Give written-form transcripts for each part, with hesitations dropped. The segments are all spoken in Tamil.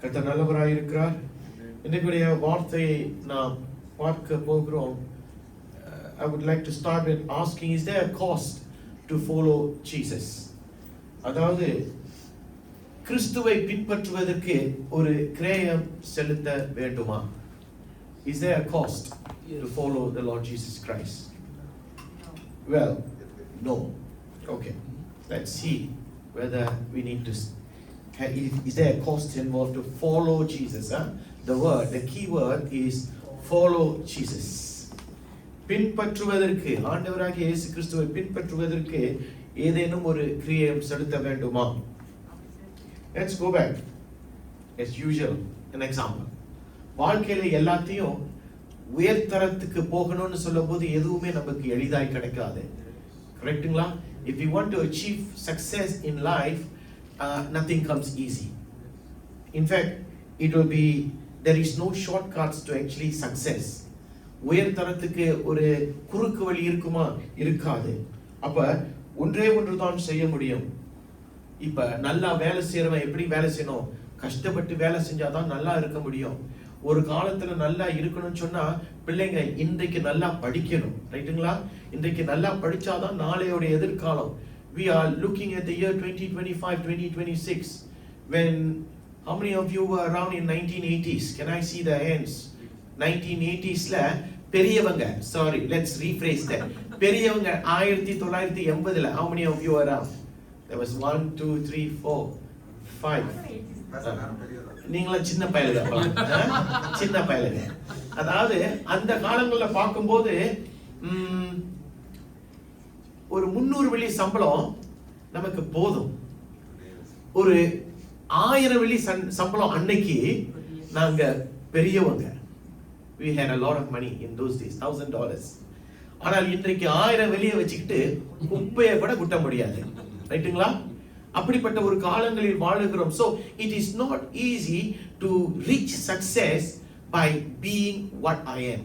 கர்த்தர் நல்லவராய் இருக்கிறார். இன்றைக்குடைய வார்த்தையை நாம் பார்க்க போகிறோம். I would like to start with asking, is there a cost to follow Jesus? அதாவது கிறிஸ்துவை பின்பற்றுவதற்கு ஒரு கிரயம் செலுத்த வேண்டுமா? Is there a cost to follow the Lord Jesus Christ? Well, no. Okay, let's see whether we need to. Is there a cost involved to follow Jesus? The key word is follow Jesus. பின்பற்றுவதற்கு, ஆண்டவராகிய இயேசு கிறிஸ்துவை பின்பற்றுவதற்கு ஏதேனும் ஒரு கிரியம் செலுத்த வேண்டுமா? Let's go back. As usual, an example. வாழ்க்கையில எல்லாத்தையும் உயர்தரத்துக்கு போகணும்னு சொல்லும்போது எதுவுமே நமக்கு எளிதாய் கிடைக்காது. கரெக்ட்டுங்களா? If you want to achieve success in life, nothing comes easy. In fact, there is no shortcuts to actually success. உயர்தரத்துக்கு ஒரு குறுக்கு வழி இருக்குமா? இருக்காது. அப்ப ஒன்றே ஒன்று தான் செய்ய முடியும். இப்ப நல்லா வேலை செய்யறவன் எப்படி வேலை செய்யணும்? கஷ்டப்பட்டு வேலை செஞ்சாதான் நல்லா இருக்க முடியும். ஒரு காலத்துல நல்லா இருக்கணும்னு சொன்னா பிள்ளைங்க இன்றைக்கு நல்லா படிக்கணும். ரைட்டுங்களா? இன்றைக்கு நல்லா படிச்சாதான் நாளையோட எதிர்காலம். We are looking at the year 2025, 2026. How many of you were around in 1980s? Can I see the hands? 1980sல பெரியவங்க, sorry, let's rephrase that. பெரியவங்க 1980ல, how many of you were around? There was 1, 2, 3, 4, 5. நீங்களா சின்ன பயலுங்க, சின்ன பயலுங்க. அதாவது அந்த காலங்கள்ல பார்க்கும்போது ஒரு 300 வெள்ளி சம்பளம் நமக்கு போதும். ஒரு 1000 வெள்ளி சம்பளம் அன்னைக்கு நாங்க பெரியவங்க. We had a lot of money in those days, $1,000. ஆனால் இன்றைக்கு 1000 வெள்ளியை வச்சுக்கிட்டு குப்பையை கூட குட்ட முடியாது. ரைட்டுங்களா? அப்படிப்பட்ட ஒரு காலங்களில் வாழுகிறோம். So it is not easy to reach success by being what I am.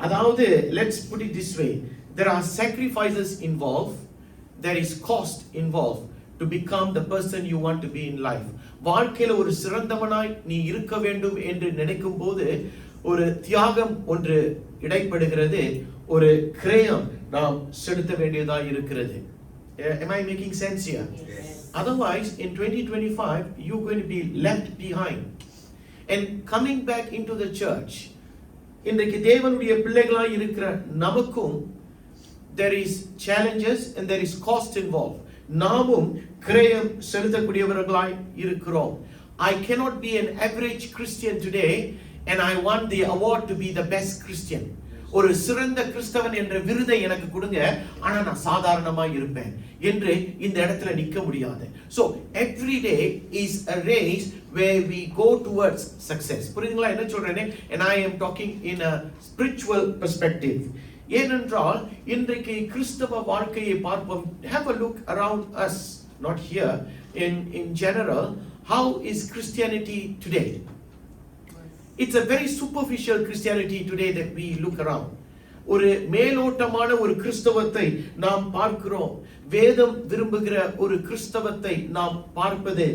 அதாவது let's put it this way, there are sacrifices involved, there is cost involved to become the person you want to be in life. வாழ்க்கையில ஒரு சிறந்தவனாய் நீ இருக்க வேண்டும் என்று நினைக்கும் போது ஒரு தியாகம் ஒன்று இடைப்படுகிறது, ஒரு கிரயம் நாம் செலுத்த வேண்டியதா இருக்கிறது. Am I making sense here? Yes. Otherwise, in 2025, you're going to be left behind. And coming back into the church, இன்றைக்கு தேவனுடைய பிள்ளைகளாய் இருக்கிற நமக்கும் there is challenges and there is cost involved. நாமும் கிரயம் செலுத்தக்கூடியவர்களாய் இருக்கிறோம். I cannot be an average Christian today and I want the award to be the best Christian. ஒரு சிறந்த கிறிஸ்தவன் என்ற விருதை எனக்கு கொடுங்க, ஆனா நான் சாதாரணமா இருப்பேன் என்று இந்த இடத்துல நிக்க முடியாது. So every day is a race where we go towards success. புரியுதுங்களா என்ன சொல்றேனே? And I am talking in a spiritual perspective. ஏனென்றால் இன்றைக்கு கிறிஸ்தவ வாழ்க்கையை பார்ப்போம். Have a look around us, not here, in general. How is Christianity today? It's a very superficial Christianity today that we look around. ஒரு மேலோட்டமான ஒரு கிறிஸ்தவத்தை நாம் பார்க்கிறோம். வேதம் விரும்புகிற ஒரு கிறிஸ்தவத்தை நாம் பார்ப்பது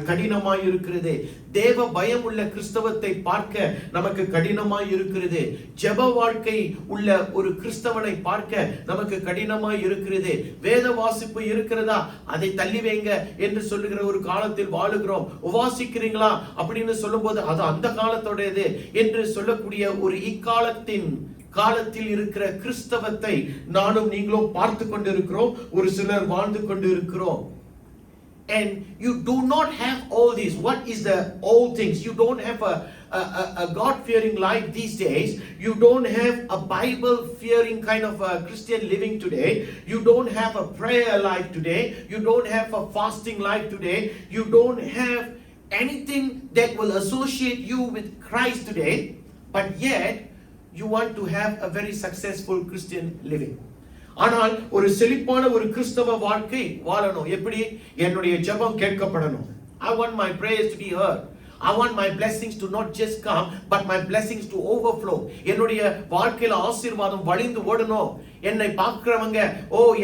கடினமாய் இருக்கிறது. தேவ பயம் உள்ள கிறிஸ்தவத்தை பார்க்க நமக்கு கடினமாய் இருக்கிறது. ஜெப வாழ்க்கை உள்ள ஒரு கிறிஸ்தவனை பார்க்க நமக்கு கடினமாய் இருக்கிறது. வேத வாசிப்பு இருக்கிறதா, அதை தள்ளி வைங்க என்று சொல்லுகிற ஒரு காலத்தில் வாழுகிறோம். உபாசிக்கிறீங்களா அப்படின்னு சொல்லும்போது அது அந்த காலத்தோடையது என்று சொல்லக்கூடிய ஒரு காலத்தில் இருக்கிற கிறிஸ்தவத்தை நானும் நீங்களும் பார்த்து கொண்டிருக்கிறோம். ஒரு சிலர் வாழ்ந்து கொண்டிருக்கிறோம். And you do not have all these. What is the all things? You don't have a God-fearing life these days. You don't have a Bible-fearing kind of a Christian living today. You don't have a prayer life today. You don't have a fasting life today. You don't have anything that will associate you with Christ today. But yet you want to have a very successful Christian living. ஆனால் ஒரு செழிப்பான ஒரு கிறிஸ்தவ வாழ்க்கை வாழணும். எப்படி? என்னுடைய ஜெபம் கேட்கப்படணும். I want my prayers to be heard. I want my blessings to not just come, but my blessings to overflow. என்னுடைய வாழ்க்கையில ஆசீர்வாதம் வழிந்து ஓடணும். என்னை பார்க்கிறவங்க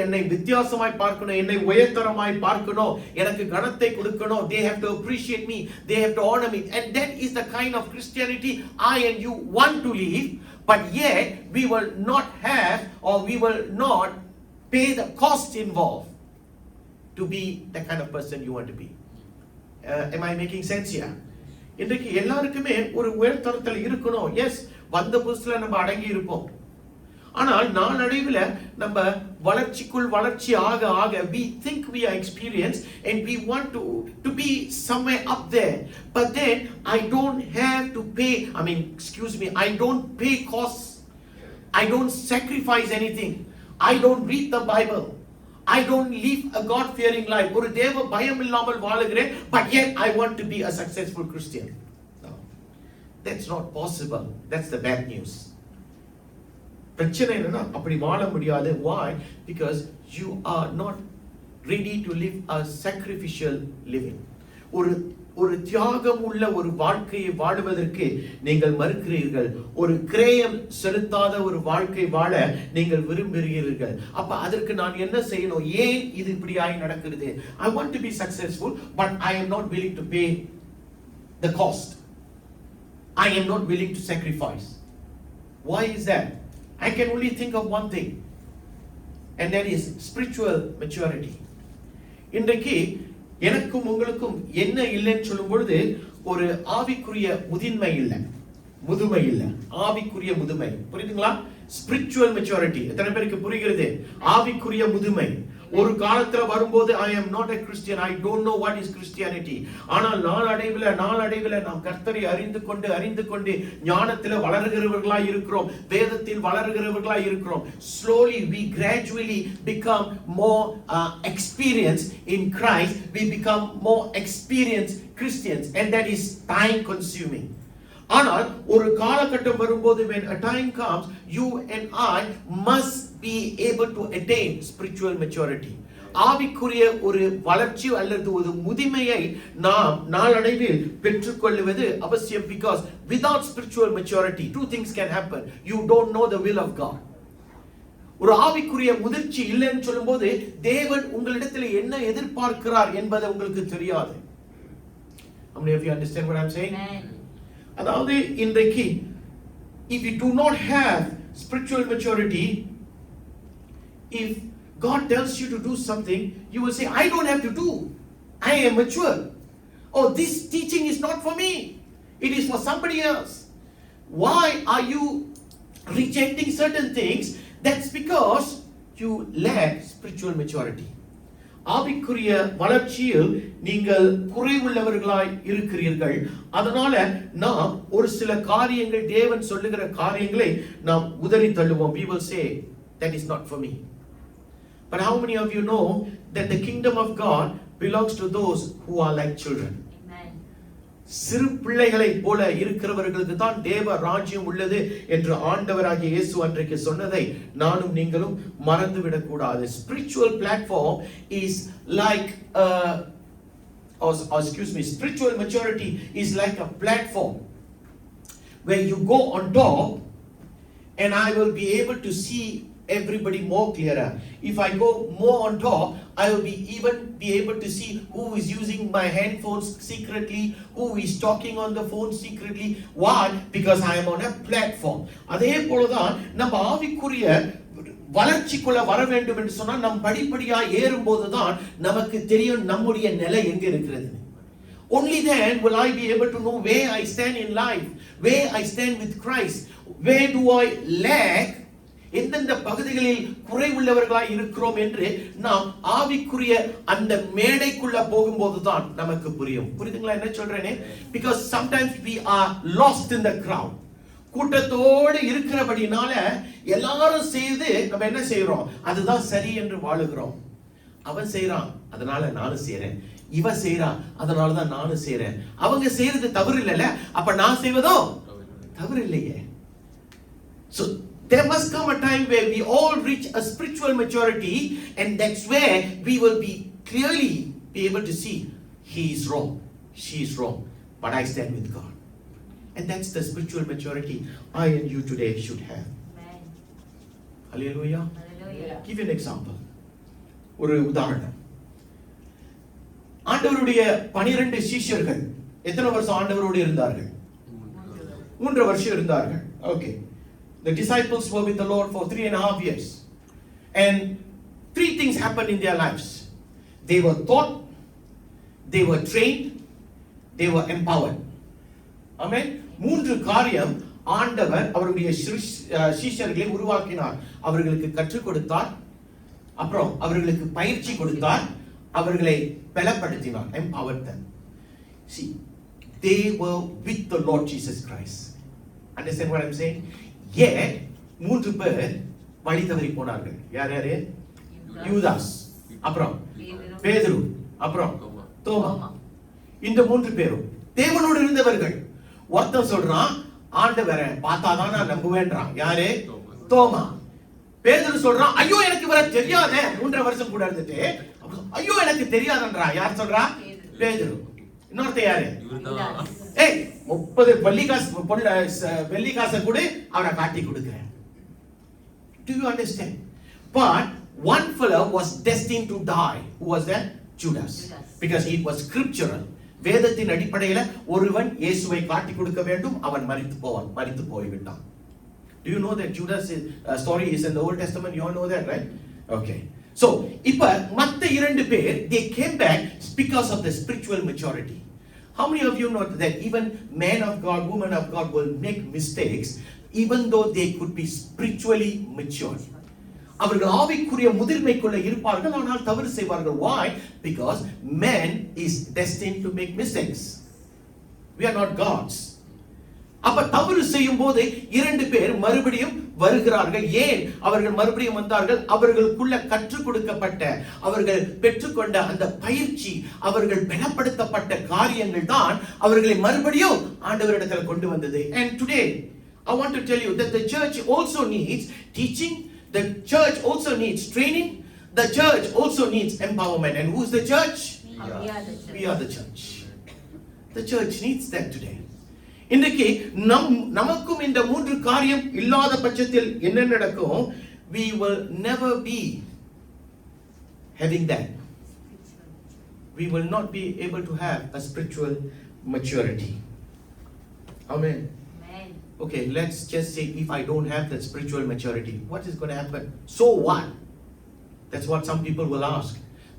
என்னை வித்தியாசமாய் பார்க்கணும், என்னை உயர்தரமாய் பார்க்கணும், எனக்கு கனத்தை கொடுக்கணும். They have to appreciate me, they have to honor me, and that is the kind of Christianity I and you want to live. But yet we will not have, or we will not pay the cost involved to be the kind of person you want to be. Am I making sense here? இன்றைக்கு எல்லாருக்குமே ஒரு உயர்தரத்தில் இருக்கணும். எஸ், வந்த புதுசுல நம்ம அடங்கி இருப்போம். ஆனால் நாளடைவில் நம்ம வளர்ச்சிக்குள் வளர்ச்சி ஆக ஆக we think we are experienced and we want to be somewhere up there, but then I don't have to pay, I don't pay costs, I don't sacrifice anything, I don't read the Bible, I don't live a God fearing life. ஒரு தேவ பயம் இல்லாமல் வாழுகிறேன், but yet I want to be a successful Christian. No, that's not possible. That's the bad news. பிரச்சனை என்னன்னா அப்படி வாழ முடியாது. Why? Because you are not ready to live a sacrificial living. ஒரு தியாகம் உள்ள ஒரு வாழ்க்கையை வாழுவதற்கு நீங்கள் மறுக்கிறீர்கள். ஒரு கிரயம் செலுத்தாத ஒரு வாழ்க்கை வாழ நீங்கள் விரும்புகிறீர்கள். அப்ப அதற்கு நான் என்ன செய்யணும்? ஏன் இது இப்படியாய் நடக்கிறது? I want to be successful, but I am not willing to pay the cost. I am not willing to sacrifice. Why is that? I can only think of one thing, and that is spiritual maturity. இன்றைக்கு எனக்கும் உங்களுக்கும் என்ன இல்லைன்னு சொல்லும் பொழுது ஒரு ஆவிக்குரிய முதுமை இல்லை, ஆவிக்குரிய முதுமை. புரியுதுங்களா? ஸ்பிரிச்சுவல் மெச்சூரிட்டி எத்தனை பேருக்கு புரிகிறது? ஆவிக்குரிய முதுமை. ஒரு காலத்துல வரும்போது I am not a Christian, I don't know what is Christianity. ஆனால் நாளடைவில் நாம் கர்த்தரை அறிந்து கொண்டு ஞானத்தில் வளர்கிறவர்களாய் இருக்கிறோம், வேதத்தில் வளர்கிறவர்களாய் இருக்கிறோம். Slowly we gradually become more experienced in Christ. We become more experienced Christians, and that is time consuming. ஆனால் ஒரு காலகட்டம் வரும்போது when a time comes, you and I must be able to attain spiritual maturity. ஆவிக்குரிய ஒரு வளர்ச்சி அல்லது ஒரு முதுமையை நாம் நாளடைவில் பெற்றுக்கொள்வது அவசியம். Because without spiritual maturity, two things can happen. You don't know the will of God. ஒரு ஆவிக்குரிய முதிர்ச்சி இல்லைன்னு சொல்லும்போது தேவன் உங்களிடத்தில் என்ன எதிர்பார்க்கிறார் என்பது உங்களுக்கு தெரியாது. How many of you understand what I'm saying? அதாவது இன்றைக்கு if you do not have spiritual maturity, if God tells you to do something, you will say, I don't have to do, I am mature. Oh, this teaching is not for me, it is for somebody else. Why are you rejecting certain things? That's because you lack spiritual maturity. ஆவிக்குரிய வளர்ச்சியில் நீங்கள் குறைவுள்ளவர்களாய் இருக்கிறீர்கள். அதனால நாம் ஒரு சில காரியங்கள், தேவன் சொல்லுகிற காரியங்களை நாம் உதறி தள்ளுவோம். We will say that is not for me. But how many of you know that the kingdom of God belongs to those who are like children? சிறு பிள்ளைகளை போல இருக்கிறவர்களுக்கு தான் தேவ ராஜ்யம் உள்ளது என்று ஆண்டவராகிய இயேசு அன்றைக்கு சொன்னதை நானும் நீங்களும் மறந்துவிடக் கூடாது. Spiritual platform is like spiritual maturity is like a platform where you go on top, and I will be able to see everybody more clearer. If I go more on top, I will be able to see who is using my handphones secretly, who is talking on the phone secretly. Why? Because I am on a platform. அதே போலதான் நம்ம ஆவிக்குரிய வளர்ச்சிக்குள்ள வர வேண்டும் என்று சொன்னால் நம் படிப்படியா ஏறும்போதுதான் நமக்கு தெரியும் நம்முடைய நிலை எங்க இருக்கிறது. Only then will I be able to know where I stand in life, where I stand with Christ, where do I lack, எந்தெந்த பகுதிகளில் குறைவுள்ளவர்களாய் இருக்கிறோம் என்று நாம் ஆவிக்குரிய அந்த மேடைக்குள்ள போகும்போது தான் நமக்கு புரியும். புரியுதுங்களா என்ன சொல்றேனே? Because sometimes we are lost in the crowd. கூட்டத்தோடு இருக்கிறபடினால எல்லாரும் செய்து நம்ம என்ன செய்யறோம்? அதுதான் சரி என்று வாழுகிறோம். அவன் செய்யறான் அதனால நானும் செய்யறேன், இவ செய்யறான் அதனால தான் நானும் செய்யறேன். அவங்க செய்யறது தவறு இல்லைல்ல, அப்ப நான் செய்வதும் தவறு இல்லையே. So there must come a time where we all reach a spiritual maturity, and that's where we will be clearly be able to see he is wrong, she is wrong, but I stand with God. And that's the spiritual maturity I and you today should have. Amen. Hallelujah. Hallelujah. Give you an example. ஒரு உதாரணம். ஆண்டவருடைய 12 சீஷர்கள் எத்தனை வருஷம் ஆண்டவரோடு இருந்தார்கள்? 3 வருஷம் இருந்தார்கள். Okay. The disciples were with the Lord for 3.5 years. And 3 things happened in their lives. They were taught, they were trained, they were empowered. Amen. 3 காரியம் ஆண்டவர் அவருடைய சீஷர்களை உருவாக்கினார். அவர்களுக்கு கற்றுக் கொடுத்தார், அப்புறம் அவர்களுக்கு பயிற்சி கொடுத்தார், அவர்களை பலப்படுத்தினார், empowered them. See, they were with the Lord Jesus Christ. Understand what I'm saying? Yet 3 பேர் வழி தவறி போனார்கள். யார் யாரு? யூதாஸ், அப்புறம் பேதுரு, அப்புறம் தோமா. இந்த 3 பேரும் தேவனோடு இருந்தவர்கள். ஒருத்தன் சொல்றான், ஆண்டவரை பார்த்தாதான் நான் நம்புவேன்றான். யாரு? தோமா. பேதுரு சொல்றான், ஐயோ எனக்கு இவரை தெரியாத, 3 வருஷம் கூட இருந்துட்டு ஐயோ எனக்கு தெரியாதன்றா. யார் சொல்றா? பேதுரு. இன்னொருத்த யாரு? ஏய் 30 வெள்ளிக்காசை கூட அவரை காட்டி கொடுக்கிறேன். Do you understand? But one fellow was destined to die. Who was that? Judas. Because it was scriptural. வேதத்தின் அடிப்படையில் ஒருவன் இயேசுவை காட்டி கொடுக்க வேண்டும், அவன் மரித்து போய்விட்டான். Do you know that Judas story is in the Old Testament? You all know that, right? Okay. So, இப்ப மத்த 2 பேர் they came back because of the spiritual maturity. How many of you know that even men of God, women of God will make mistakes even though they could be spiritually mature? அவர்கள் ஆவிக்குரிய முதிர்மைக்குள்ள இருப்பார்கள், ஆனால் தவறு செய்வார்கள். Why? Because man is destined to make mistakes. We are not gods. அப்ப தவறு செய்யும் போது 2 பேர் மறுபடியும் வருகிறார்கள். ஏன் அவர்கள் மறுபடியும் வந்தார்கள்? அவர்களுக்குள்ள கற்றுக் கொடுக்கப்பட்ட, அவர்கள் பெற்றுக்கொண்ட அந்த பயிற்சி, அவர்கள் பலப்படுத்தப்பட்ட காரியங்கள் தான் அவர்களை மறுபடியும் ஆண்டவரிடத்தில் கொண்டு வந்தது. And today I want to tell you that the church also needs teaching, the church also needs training, the church also needs empowerment. And who is the church? We are the church. The church needs that today. இன்றைக்கு நமக்கும் இந்த 3 காரியம் இல்லாத பட்சத்தில் என்ன நடக்கும்? We will never be having that. We will not be able to have a spiritual maturity. Amen. Amen. Okay, let's just say if I don't have that spiritual maturity, what is going to happen? So what? That's what some people will ask.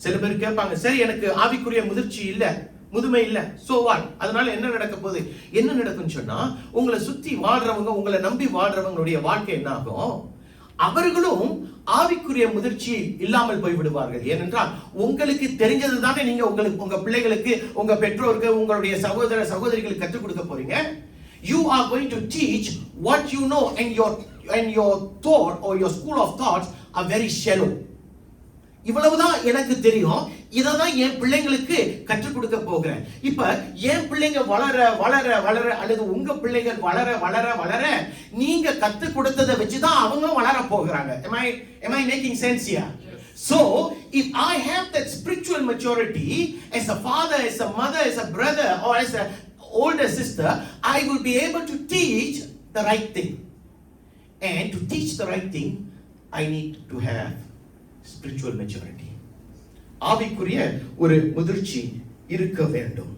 சில பேர் கேட்பாங்க, சரி எனக்கு ஆவிக்குரிய முதிர்ச்சி இல்ல, முதுமை இல்ல, சோ வாட்? அதனால என்ன நடக்க போகுது? என்ன நடக்கும்னு சொன்னா, உங்களை சுத்தி வாழ்றவங்க, உங்களை நம்பி வாழ்றவங்களுடைய வாழ்க்கை என்ன ஆகும்? அவர்களும் ஆவிக்குரிய முதிர்ச்சி இல்லாமல் போய் விடுவார்கள். ஏனென்றால் உங்களுக்கு தெரிஞ்சது தானே நீங்க உங்க பிள்ளைகளுக்கு, உங்க பெற்றோருக்கு, உங்களுடைய சகோதர சகோதரிகளுக்கு கற்றுக் கொடுக்க போறீங்க. You are going to teach what you know, and your thought or your school of thoughts are very shallow. இவ்வளவுதான் எனக்கு தெரியும், இததான் என் பிள்ளைங்களுக்கு கற்றுக் கொடுக்க போகிறேன். இப்ப என் பிள்ளைங்க வளர வளர வளர, அல்லது உங்க பிள்ளைகள் வளர வளர வளர, நீங்க கற்றுக் கொடுத்ததை வச்சுதான் அவங்க வளர போகிறாங்க. Am I making sense here? Yes. So if I have that spiritual maturity as a father, as a mother, as a brother, or as a older sister, I will be able to teach the right thing. And to teach the right thing, I need to have spiritual maturity. ஆவிக்குரிய ஒரு முதிர்ச்சி இருக்க வேண்டும்.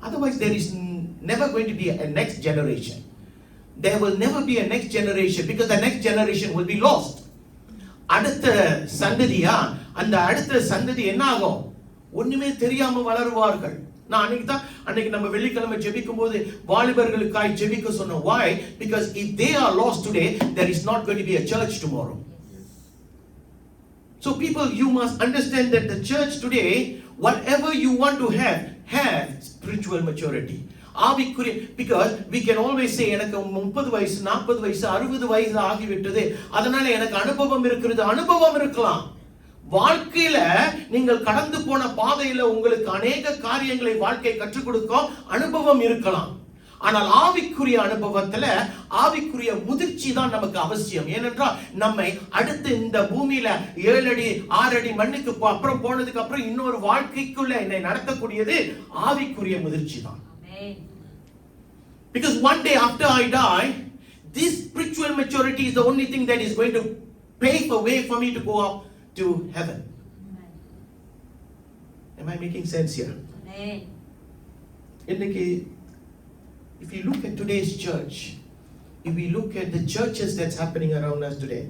Otherwise there is never going to be a next generation. There will never be a next generation, because the next generation will be lost. அடுத்த சந்ததியா, அந்த அடுத்த சந்ததி என்ன ஆகும்? ஒண்ணுமே தெரியாம வளருவார்கள். நான் அன்னைக்கு நம்ம வெள்ளிக்கிழமை ஜெபிக்கும் போது வாலிபர்களுக்காய் ஜெபிக்க சொன்னோம். Why? Because if they are lost today, there is not going to be a church tomorrow. So people, you must understand that the church today, whatever you want to have spiritual maturity. ஆவிக்குரிய, because we can always say எனக்கு 30 வயசு 40 வயசு 60 வயசு ஆகிவிட்டது, அதனால எனக்கு அனுபவம் இருக்கிறது. அனுபவம் இருக்கலாம். வாழ்க்கையில நீங்கள் கடந்து போன பாதையில உங்களுக்கு அநேக காரியங்களை வாழ்க்கை கற்றுக் கொடுக்கும் அனுபவம் இருக்கலாம். ஆனால் ஆவிக்குரிய அனுபவத்துல ஆவிக்குரிய முதிர்ச்சி தான் நமக்கு அவசியம். ஏனென்றால் நம்மை அடுத்து இந்த பூமியில 7 அடி 6 அடி மண்ணுக்கு அப்புறம் போனதுக்கு அப்புறம் இன்னொரு வாழ்க்கைக்குள்ள என்னை நடத்தக்கூடியது ஆவிக்குரிய முதிர்ச்சி தான். Because one day after I die, this spiritual maturity is the only thing that is going to pave a way for me to go up to heaven. Am I making sense here? இன்னைக்கு, if you look at today's church, if we look at the churches that's happening around us today,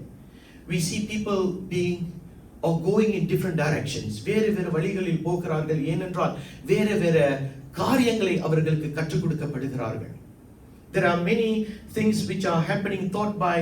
we see people being or going in different directions. வேறு வேறு வழிகளில் போகிறார்கள். ஏனென்றால் வேறு வேறு காரியங்களை அவர்களுக்கு கற்றுக் கொடுக்கப்படுகிறார்கள். There are many things which are happening taught by